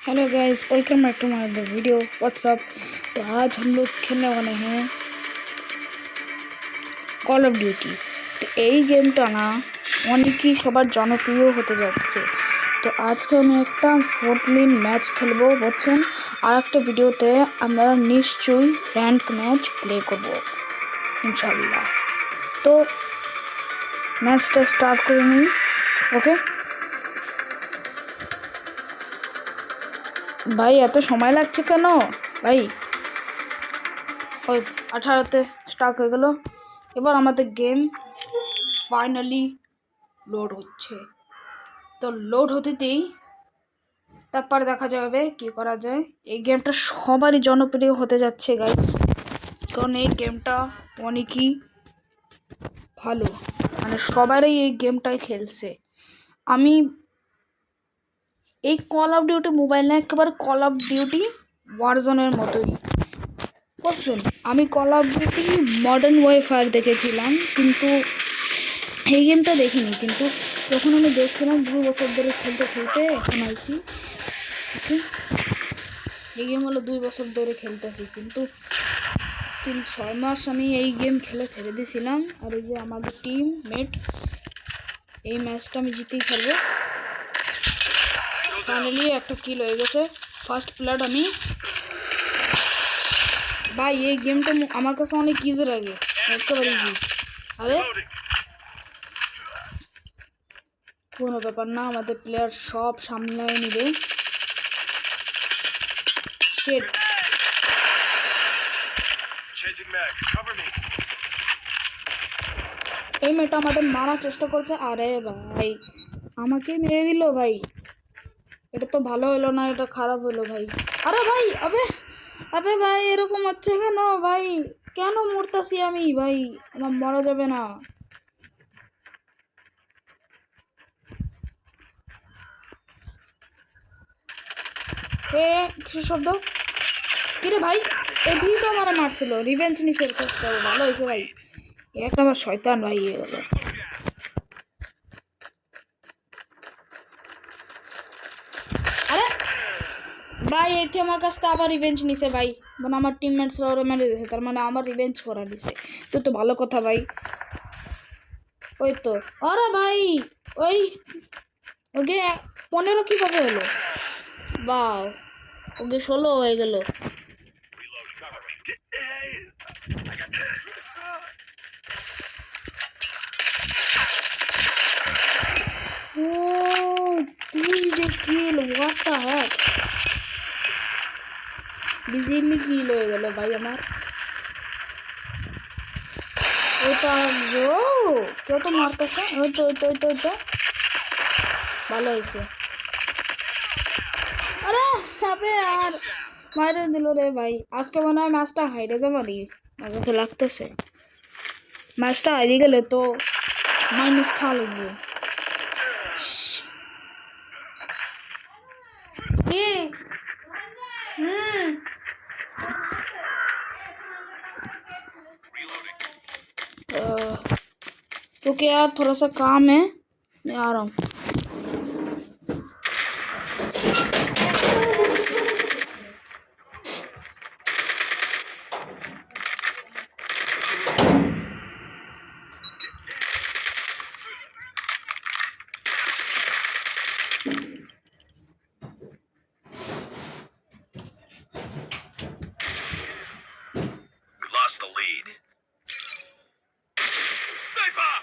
Hello guys, welcome back to my video. What's up. तो आज हम लोग खेलने वाले हैं কল অফ ডিউটি। তো এই গেমটা না অনেকই সবার জনপ্রিয় হতে যাচ্ছে। তো আজকে আমি একটা ফোর্টলিন ম্যাচ খেলবো বুঝছেন। আর একটা ভিডিওতে আমরা নিশ্চয়ই র্যাঙ্ক ম্যাচ প্লে করব ইনশাল্লাহ। তো ম্যাচটা স্টার্ট করে নিই। ওকে ভাই, এত সময় লাগছে কেন ভাই? ওই 18তে স্টার্ট হয়ে গেল। এবার আমাদের গেম ফাইনালি লোড হচ্ছে। তো লোড হতেই তারপর দেখা যাবে কি করা যায়। এই গেমটা সবারই জনপ্রিয় হতে যাচ্ছে গাইস, কারণ এই গেমটা অনেকই ভালো, মানে সবারই এই গেমটাই খেলছে। আমি এই কল অফ ডিউটি মোবাইল না, একেবারে কল অফ ডিউটি ওয়ারজোনের মতোই বুঝছেন। আমি call of duty modern warfare দেখেছিলাম, কিন্তু এই গেমটা দেখিনি। কিন্তু যখন আমি দেখছিলাম 2 বছর ধরে খেলতে এখন আর কি এই গেম হলো 2 বছর ধরে খেলতেছি, কিন্তু 6 মাস আমি এই গেম খেলে ছেড়ে দিয়েছিলাম। আর এই যে আমাদের টিম মেট, এই ম্যাচটা আমি জিতেই খেলবো। ফাইনালি একটা কিল হয়ে গেছে, ফার্স্ট প্লেয়ার আমি। ভাই এই গেমটা আমার কাছে অনেক ইজি লাগে, একেবারে ইজি। আরে কোনো ব্যাপার না, আমাদের প্লেয়ার সব সামলায় নেবে। শিট, এই মেয়েটা আমাদের মারার চেষ্টা করছে। আরে ভাই আমাকে মেরে দিল ভাই, এটা তো ভালো হলো না, এটা খারাপ হলো ভাই। আরে ভাই, আবে আবে ভাই এরকম হচ্ছে কেন ভাই? কেন মরতাছি আমি ভাই? আমার মরা যাবে না। এ কিছু শব্দ কিরে ভাই? এদিকে তো আমার মারছিল, রিভেঞ্জ নিছে। ভালো হয়েছে ভাই, একটা আমার শয়তান ভাই হয়ে গেল। আরে ভাই এতে আমার কাছ থেকে আবার রিভেঞ্জ নিছে ভাই, মানে আমার টিমমেটসরা ওরা মেরে দিয়েছে, তার মানে আমার রিভেঞ্জ করা দিছে। তো ভালো কথা ভাই। ওই তো, আরে ভাই ওই ওকে 15 কিভাবে হলো? বাহ, ওকে 16 হয়ে গেল। ও তুই যে কিল, হোয়াট দ্য হেক, বিজিলি কিল হয়ে গেল ভাই আমার। ওই তো কেউ তো মারতেছে। ওই তো ওই তো ওই তো ওই তো ভালো হয়েছে। আরে আবে আর মাইরে দিল রে ভাই। আজকে মনে হয় ম্যাচটা হাইরে যাবো নি, আমার কাছে লাগতেছে। ম্যাচটা হারিয়ে গেলে তো মাইনাস খাওয়া লাগবে। ओके यार, थोड़ा सा काम है, मैं आ रहा हूँ। Lost the lead. Sniper!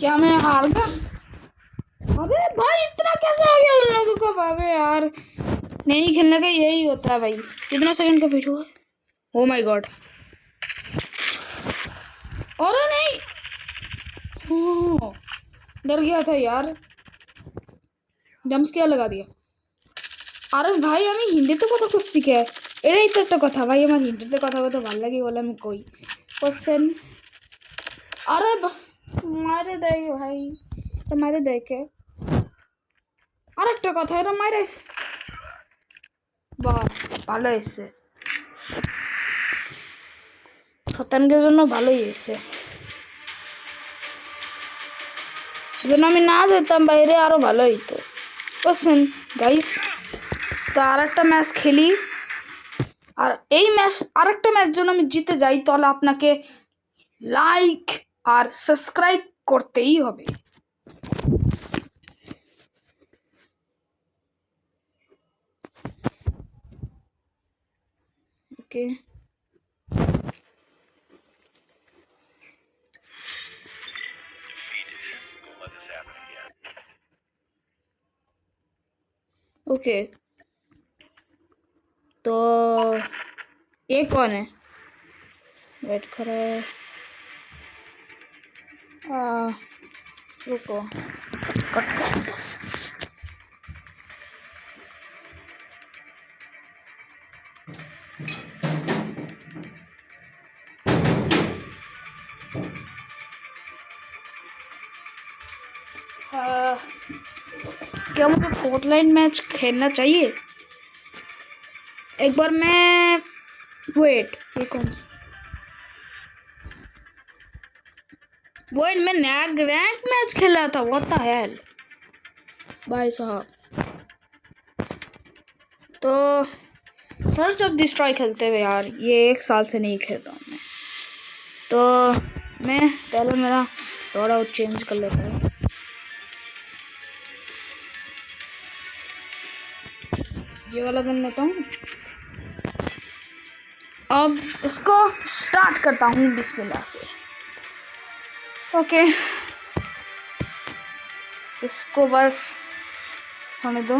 क्या मैं हार गया? अबे भाई इतना कैसे हो गया उन लोगों को? अबे यार नहीं खेलने का यही होता है भाई। कितना सेकंड का वीडियो है? Oh my God. अरे नहीं, डर गया था यार, जम्प स्केयर लगा दिया। আরে ভাই আমি হিন্দিতে কথা করছি কে? এটাই তো একটা কথা ভাই, আমার হিন্দিতে কথা কথা ভালো লাগে বলে আমি কই কোশ্চেন। আরে মারে দেয় ভাই, এটা মারে দেখে আরেকটা কথা, এটা মারে বাহ ভালো হয়েছে, শতানকের জন্য ভালোই হয়েছে। যেন আমি না যেতাম বাইরে আরো ভালো হইতো। বুঝছেন গাইস, তো আর একটা ম্যাচ খেলি, আর এই ম্যাচ আরেকটা ম্যাচ জন্য আমি জিতে যাই তাহলে আপনাকে লাইক আর সাবস্ক্রাইব করতেই হবে। ওকে Defeated. Don't let this happen again. Okay, तो ये कौन है? वेट करो, रुको कट कर दो। क्या मुझे फोर्टनाइट मैच खेलना चाहिए एक बार? मैं वेट, ये कौन सा? वेट, मैं नया रैंक मैच खेल रहा था। व्हाट द हेल भाई साहब। तो सर्च ऑफ डिस्ट्रॉय खेलते हुए यार, ये 1 साल से नहीं खेल रहा हूँ मैं। तो मैं पहले मेरा थोड़ा चेंज कर लेता है। ये वाला गन लेता हूँ। अब इसको स्टार्ट करता हूँ बिस्मिल्लाह से। ओके, इसको बस होने दो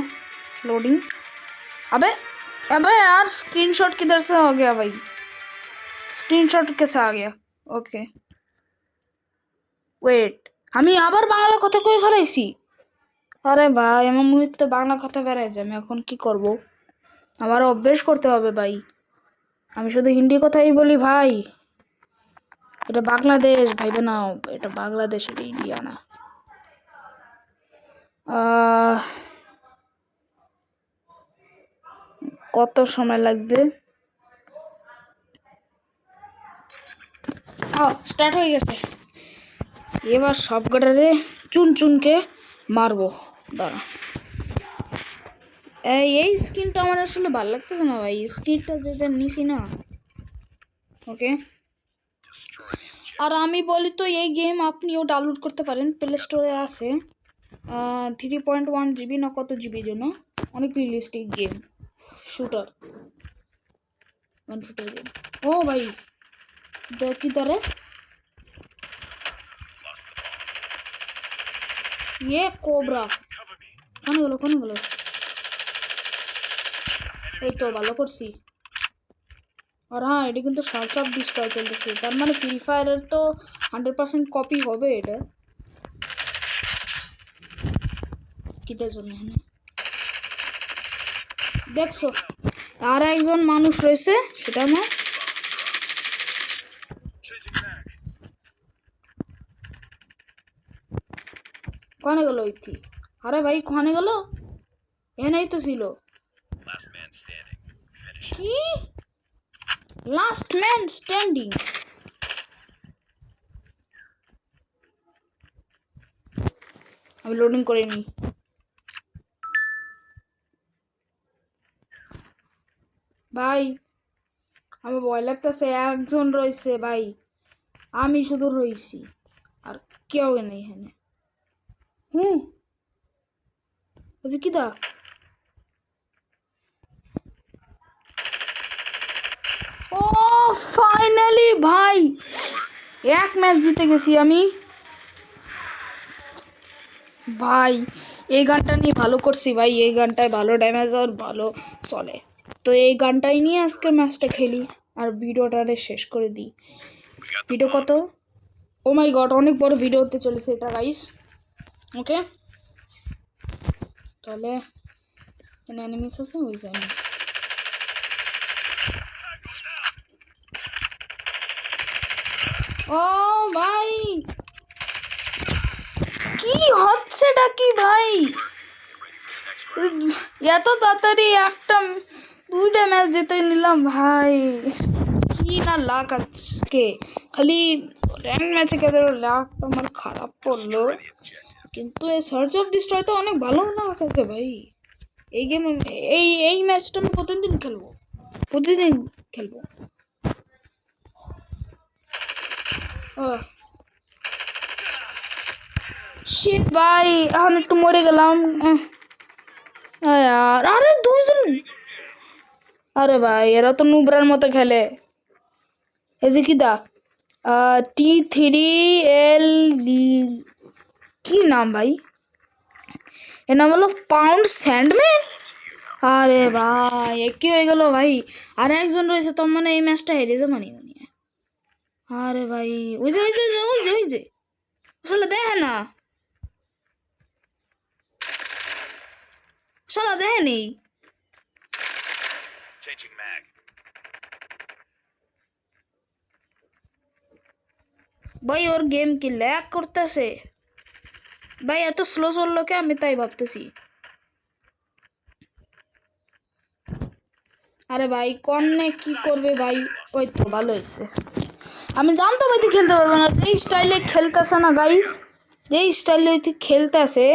लोडिंग। अबे अबे यार स्क्रीनशॉट किधर से हो गया भाई? स्क्रीनशॉट कैसे आ गया? ओके ওয়েট, আমি আবার বাংলা কথা কই ফেলাইছি। আরে ভাই আমার মুখে তো বাংলা কথা বেরাইছে, আমি এখন কি করব? আমার অভ্যেস করতে হবে ভাই, আমি শুধু হিন্দি কথাই বলি ভাই। এটা বাংলাদেশ ভাইবে নাও, এটা বাংলাদেশ, এটা ইন্ডিয়া না। কত সময় লাগবে? স্টার্ট হয়ে গেছে। এবার সব কটারে চুন চুনকে মারবো। দাঁড়া, এই স্কিনটা আমার আসলে ভালো লাগতেছে না ভাই, স্কিনটা যেটা নিছি না। ওকে, আর আমি বলি তো এই গেম আপনিও ডাউনলোড করতে পারেন, প্লে স্টোরে আছে। 3.1 GB না কত জিবির জন্য, অনেক রিয়েলিস্টিক গেম, শুটার, গান শুটার গেম। ও ভাই কি তারে ये কোবরা কোনে গেল? এই তো ভালো করছি। আর হ্যাঁ, এটা কিন্তু সার্চ অফ ডিস্ট্রয় চলতেছে, তার মানে ফ্রি ফায়ারের তো 100% কপি হবে এটা। কিটার জন্য এখানে দেখছো আর একজন মানুষ রয়েছে, সেটা না কোনে গেল ইতি? আরে ভাই কোনে গেল? এখানেই তো ছিল। Last man standing. Finish. কি লাস্ট ম্যান স্ট্যান্ডিং? আমি লোডিং করে নি ভাই, আমার ভয় লাগতেছে। একজন রয়েছে ভাই, আমি শুধু রইছি আর কেউ নেই এখানে। বলছি কি দা? ও ফাইনালি ভাই এক ম্যাচ জিতে গেছি আমি। ভাই এই গানটা নিয়ে ভালো করছি ভাই, এই গানটায় ভালো ড্যামেজ আর ভালো চলে। তো এই গানটাই নিয়ে আজকে ম্যাচটা খেলি আর ভিডিওটারে শেষ করে দিই। We got the video bomb. কত, ও মাই গড, অনেক বড় ভিডিও হতে চলেছে এটা গাইস। ওকে তাহলে এখানে এনিমিস আছে, ওই যে ও ভাই কি হচ্ছেটা কি ভাই, এত তাড়াতাড়ি একটা দুইটা ম্যাচ জিতে নিলাম ভাই, কি না লাক আজকে, খালি র্যাঙ্ক ম্যাচে গেলে লাকটা আমার খারাপ পড়লো, Destroy the objective. কিন্তু এই সার্চ অফ ডিস্ট্রয় তো অনেক ভালো লাক আছে ভাই। এই গেম এই ম্যাচটা আমি প্রতিদিন খেলবো, প্রতিদিন খেলবো। শিট ভাই, এখন একটু মরে গেলাম। यार আরে দুইজন, আরে ভাই এরা তো নুবরার মতো খেলে। এই যে কি দা T3L কি নাম ভাই, এর নাম হলো পাউন্ড স্যান্ডম্যান। আরে ভাই কি হয়ে গেল ভাই, আর একজন রয়েছে তো, মানে এই ম্যাচটা হেরে যাবো মানে। আরে ভাই ওই যে ওই যে ওই যে ওই যে আসলে দেখে না, শালা দেখেনি Changing mag. ভাই, ওর গেম কি ল্যাগ করতেছে ভাই, এত স্লো চললো কে, আমি তাই ভাবতেছি। আরে ভাই কন্নে কি করবে ভাই, ওই তো ভালো হয়েছে, আমি জানতাম ওই খেলতে পারবো না, যেই স্টাইলে খেলতেছে না গাইস, যেই স্টাইলে ওই খেলতেছে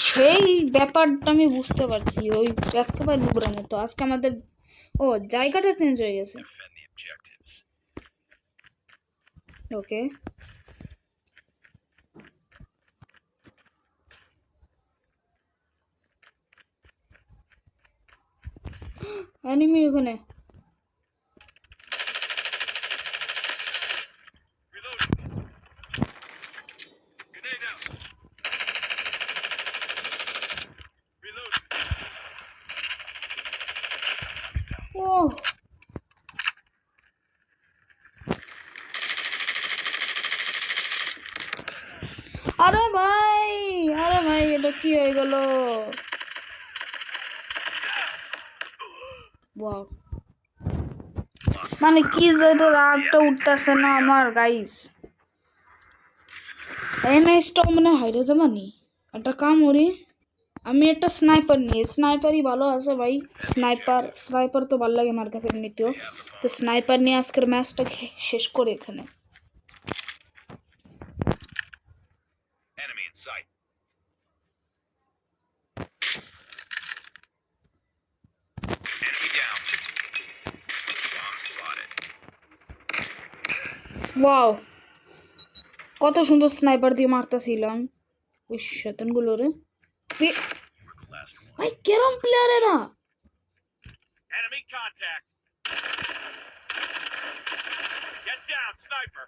সেই ব্যাপারটা আমি বুঝতে পারছি, ওই একেবারে নুবরার মতো। আজকে আমাদের ও জায়গাটা চেঞ্জ হয়ে গেছে। Defend the objectives. Okay enemy ওখানে, Reloading. Grenade out. Reloading. ও আরে ভাই, আরে ভাই এটা কি হয়ে গেল, ওয়াও মানে কি যে এটা রাগটা উঠতেছে না আমার গাইস, এই ম্যাচটা মানে হাইরে যাবানি। একটা কাম করি, আমি একটা স্নাইপার নিই, স্নাইপারই ভালো আছে ভাই, স্নাইপার তো ভালো লাগে আমার কাছে এমনিতেও, তো স্নাইপার নিয়ে আজকের ম্যাচটা শেষ করে এখানে। Enemy in sight. Enemy down. Bomb spotted. Wow কত সুন্দর স্নাইপার দিয়ে মারতেছিলাম ওই শয়তানগুলো রে। You were the last one. ভাই কেরম প্লেয়ার এরা, Enemy contact. Get down, sniper.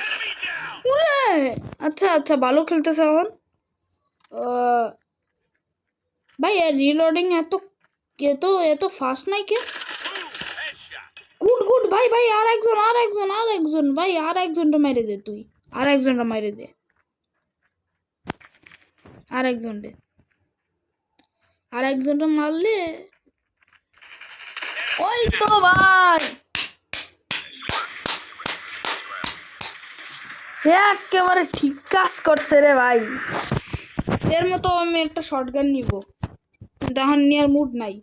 Enemy down. ওরে আচ্ছা আচ্ছা ভালো খেলতেছে এখন। ভাই এর রিলোডিং এত এত এত ফাস্ট নাই কে, Boom. Headshot. গুড গুড ভাই ভাই, আর একজন ভাই, আর একজনটা মেরে দে তুই, আর একজনটা মেরে দে, আর একজনটা মারলে ওই তো ভাই, একেবারে ঠিক কাজ করছে রে ভাই। এর মতো আমি একটা শটগান নিব, কিন্তু এখন নেওয়ার মুড নাই,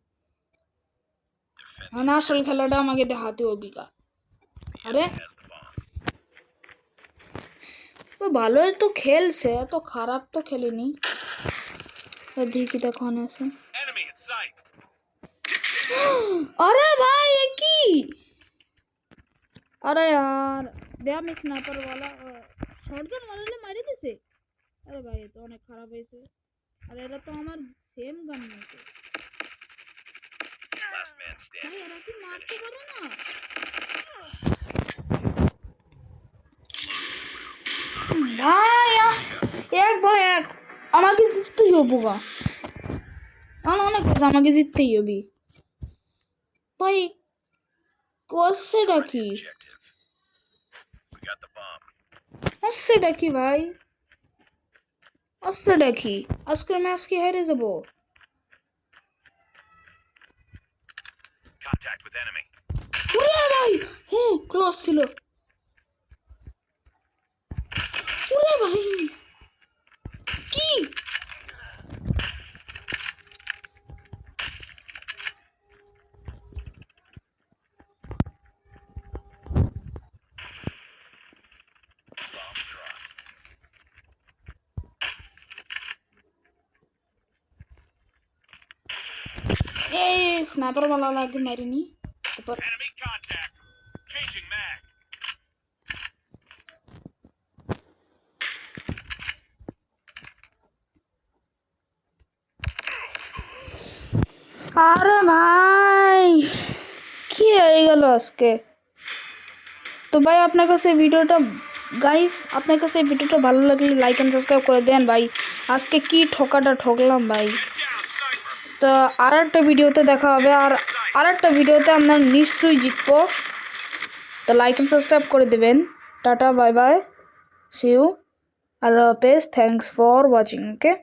এখন আসল খেলাটা আমাকে দেখাতে হবে। আরে Has the bomb. ও ভালোই তো খেলছে, এত খারাপ তো খেলেনি। দেখি দেখো আছে, Enemy in sight. আরে ভাই এ কি, আরে यार দে আমি স্নাইপার वाला শটগান মারলে মারি দিছে। আরে ভাই এ তো অনেক খারাপ হয়েছে, আরে এটা তো আমার সেম গান নাকি Last man ভাই, standing. এরা কি মারতে পারে না। আমাকে জিততেই হবো গা। আমার অনেক কথা, আমাকে জিততেই হবি ভাই। করছেটা কি? Objective. We got the bomb. হচ্ছেটা কি ভাই? হচ্ছেটা কি? আজকের ম্যাচ কি হেরে যাবো? Contact with enemy. উড়ে ভাই, ক্লোজ ছিল। উড়ে ভাই, কি Bomb dropped. এই স্নাইপার वाला লাগে মারিনি। তারপর Enemy contact. Changing mag. আরে ভাই, কি হয়ে গেল আজকে? তো ভাই আপনার কাছে ভিডিওটা, গাইস আপনার কাছে ভিডিওটা ভালো লাগলে লাইক এন্ড সাবস্ক্রাইব করে দেন ভাই। আজকে কি ঠকাটা ঠকলাম ভাই। Get down, sniper. তো আর একটা ভিডিওতে দেখা হবে, আর একটা ভিডিওতে আমরা নিশ্চয়ই জিতবো। তো লাইক এন্ড সাবস্ক্রাইব করে দেবেন। Tata, bye bye, see you, আল্লাহ হাফেজ, থ্যাংকস ফর ওয়াচিং। ওকে।